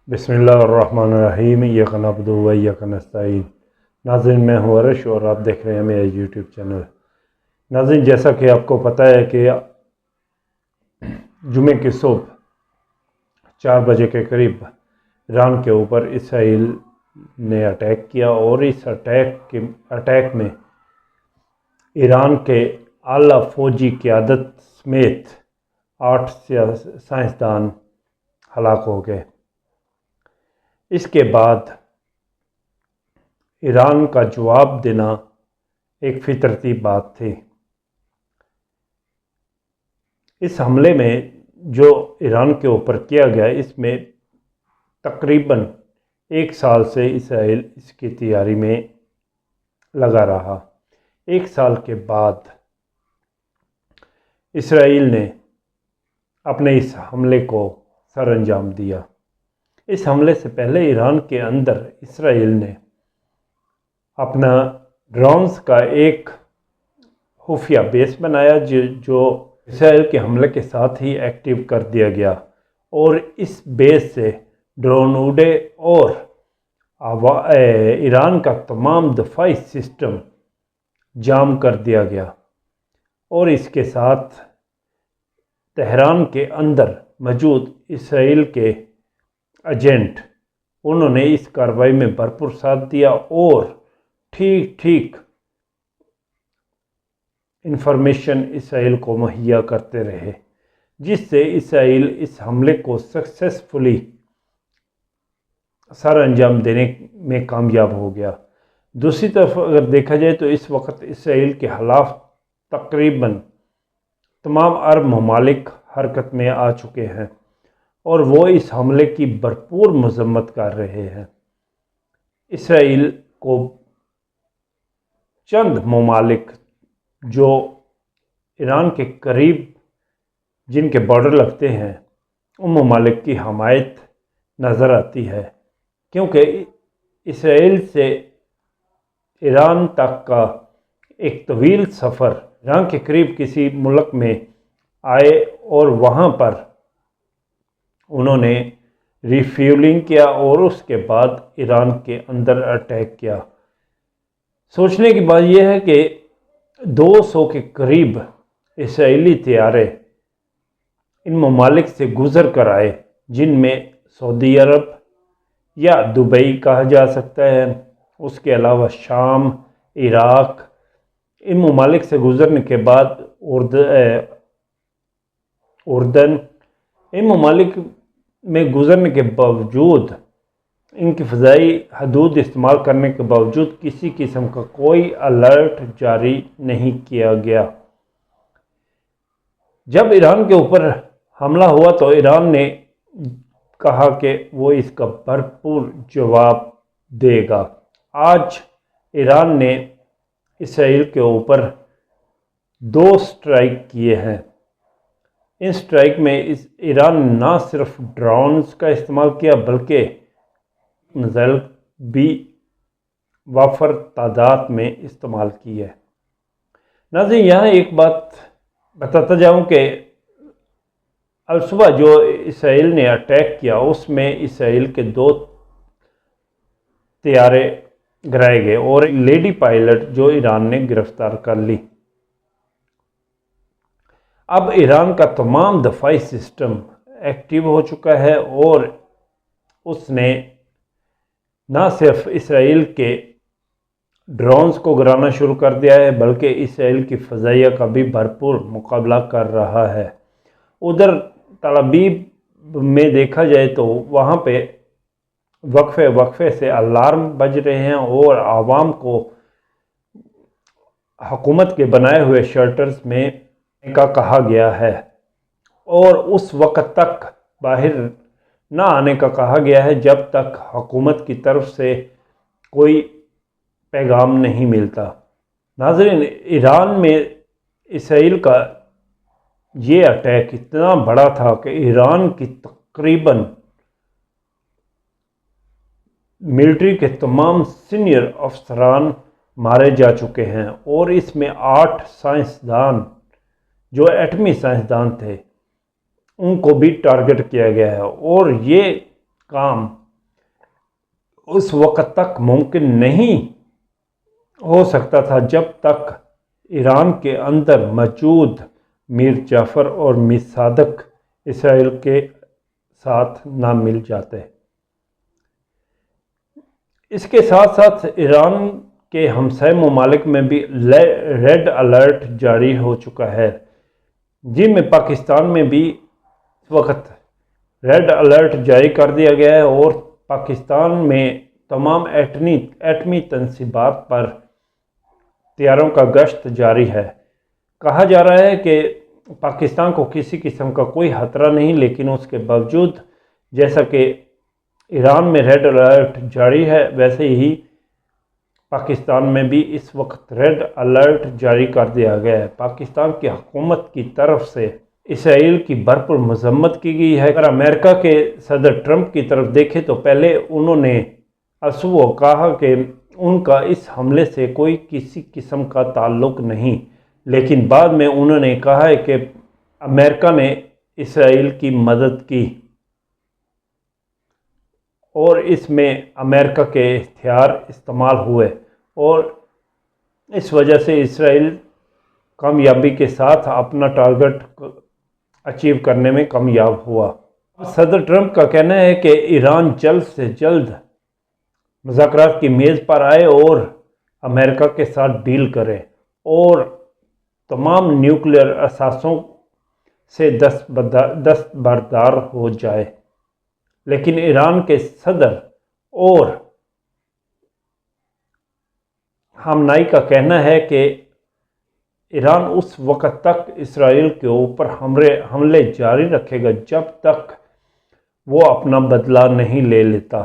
बिस्मिल्लाहिर्रहमानिर्रहीम। इय्याका नअबुदु व इय्याका नस्तईन। नाज़रीन, मैं हूँ अरश और आप देख रहे हैं मेरा यूट्यूब चैनल। नाज़रीन, जैसा कि आपको पता है कि जुमे की सुबह 4 बजे के करीब ईरान के ऊपर इसराइल ने अटैक किया और इस अटैक में ईरान के आला फ़ौजी क़यादत समेत 8 साइंसदान हलाक हो गए। इसके बाद ईरान का जवाब देना एक फितरती बात थी। इस हमले में जो ईरान के ऊपर किया गया, इसमें तकरीबन 1 साल से इसराइल इसकी तैयारी में लगा रहा। 1 साल के बाद इसराइल ने अपने इस हमले को सर अंजाम दिया। इस हमले से पहले ईरान के अंदर इसराइल ने अपना ड्रोन्स का एक खुफिया बेस बनाया जो इसराइल के हमले के साथ ही एक्टिव कर दिया गया और इस बेस से ड्रोन उड़े और ईरान का तमाम दफाई सिस्टम जाम कर दिया गया। और इसके साथ तेहरान के अंदर मौजूद इसराइल के एजेंट, उन्होंने इस कार्रवाई में भरपूर साथ दिया और ठीक इंफॉर्मेशन इसराइल को मुहैया करते रहे, जिससे इसराइल इस हमले को सक्सेसफुली सर अंजाम देने में कामयाब हो गया। दूसरी तरफ अगर देखा जाए तो इस वक्त इसराइल के खिलाफ तकरीबन तमाम अरब ममालिक हरकत में आ चुके हैं और वो इस हमले की भरपूर मजम्मत कर रहे हैं। इसराइल को चंद ममालिक जो ईरान के करीब जिनके बॉर्डर लगते हैं, उन ममालिक की हमायत नज़र आती है, क्योंकि इसराइल से ईरान तक का एक तवील सफ़र ईरान के करीब किसी मुल्क में आए और वहाँ पर उन्होंने रिफ्यूलिंग किया और उसके बाद ईरान के अंदर अटैक किया। सोचने की बात यह है कि 200 के करीब इसराइली तैयारे इन ममालिक से गुज़र कर आए, जिनमें सऊदी अरब या दुबई कहा जा सकता है, उसके अलावा शाम, इराक, इन ममालिक से गुज़रने के बाद उर्दन, इन ममालिक में गुज़रने के बावजूद, इनकी फ़ज़ाई हदूद इस्तेमाल करने के बावजूद किसी किस्म का कोई अलर्ट जारी नहीं किया गया। जब ईरान के ऊपर हमला हुआ तो ईरान ने कहा कि वो इसका भरपूर जवाब देगा। आज ईरान ने इसराइल के ऊपर 2 स्ट्राइक किए हैं। इन स्ट्राइक में ईरान ना सिर्फ ड्रोन्स का इस्तेमाल किया बल्कि मिसाइल भी वाफर तादाद में इस्तेमाल की है। नाज़रीन, यहाँ एक बात बताता जाऊँ कि अलसुबह जो इसराइल ने अटैक किया उसमें इसराइल के 2 तैयारे गिराए गए और लेडी पायलट जो ईरान ने गिरफ्तार कर ली। अब ईरान का तमाम दफाई सिस्टम एक्टिव हो चुका है और उसने ना सिर्फ इसराइल के ड्रोन्स को गिराना शुरू कर दिया है बल्कि इसराइल की फ़ज़ाइया का भी भरपूर मुकाबला कर रहा है। उधर तल अबीब में देखा जाए तो वहाँ पे वक्फे से अलार्म बज रहे हैं और आवाम को हुकूमत के बनाए हुए शेल्टर्स में का कहा गया है और उस वक़्त तक बाहर ना आने का कहा गया है जब तक हुकूमत की तरफ से कोई पैगाम नहीं मिलता। नाज़रीन, ईरान में इसराइल का ये अटैक इतना बड़ा था कि ईरान की तकरीबन मिलिट्री के तमाम सीनियर अफसरान मारे जा चुके हैं और इसमें 8 साइंसदान जो एटमी साइंसदान थे उनको भी टारगेट किया गया है। और ये کام اس وقت تک ممکن نہیں ہو سکتا تھا جب تک ایران کے اندر موجود میر جعفر اور میر صادق اسرائیل کے ساتھ نہ مل جاتے۔ اس کے ساتھ ساتھ ایران کے ہمسائے ممالک میں بھی ریڈ الرٹ جاری ہو چکا ہے، جن میں پاکستان میں بھی اس وقت ریڈ الرٹ جاری کر دیا گیا ہے اور پاکستان میں تمام ایٹمی تنصیبات پر طیاروں کا گشت جاری ہے۔ کہا جا رہا ہے کہ پاکستان کو کسی قسم کا کوئی خطرہ نہیں، لیکن اس کے باوجود جیسا کہ ایران میں ریڈ الرٹ جاری ہے، ویسے ہی پاکستان میں بھی اس وقت ریڈ الرٹ جاری کر دیا گیا ہے۔ پاکستان کی حکومت کی طرف سے اسرائیل کی بھرپور مذمت کی گئی ہے۔ اگر امریکہ کے صدر ٹرمپ کی طرف دیکھیں تو پہلے انہوں نے کہا کہ ان کا اس حملے سے کوئی کسی قسم کا تعلق نہیں، لیکن بعد میں انہوں نے کہا ہے کہ امریکہ نے اسرائیل کی مدد کی اور اس میں امریکہ کے ہتھیار استعمال ہوئے اور اس وجہ سے اسرائیل کامیابی کے ساتھ اپنا ٹارگٹ اچیو کرنے میں کامیاب ہوا۔ صدر ٹرمپ کا کہنا ہے کہ ایران جلد سے جلد مذاکرات کی میز پر آئے اور امریکہ کے ساتھ ڈیل کرے اور تمام نیوکلیئر اثاثوں سے دستبردار ہو جائے، لیکن ایران کے صدر اور خامنائی کا کہنا ہے کہ ایران اس وقت تک اسرائیل کے اوپر حملے جاری رکھے گا جب تک وہ اپنا بدلہ نہیں لے لیتا۔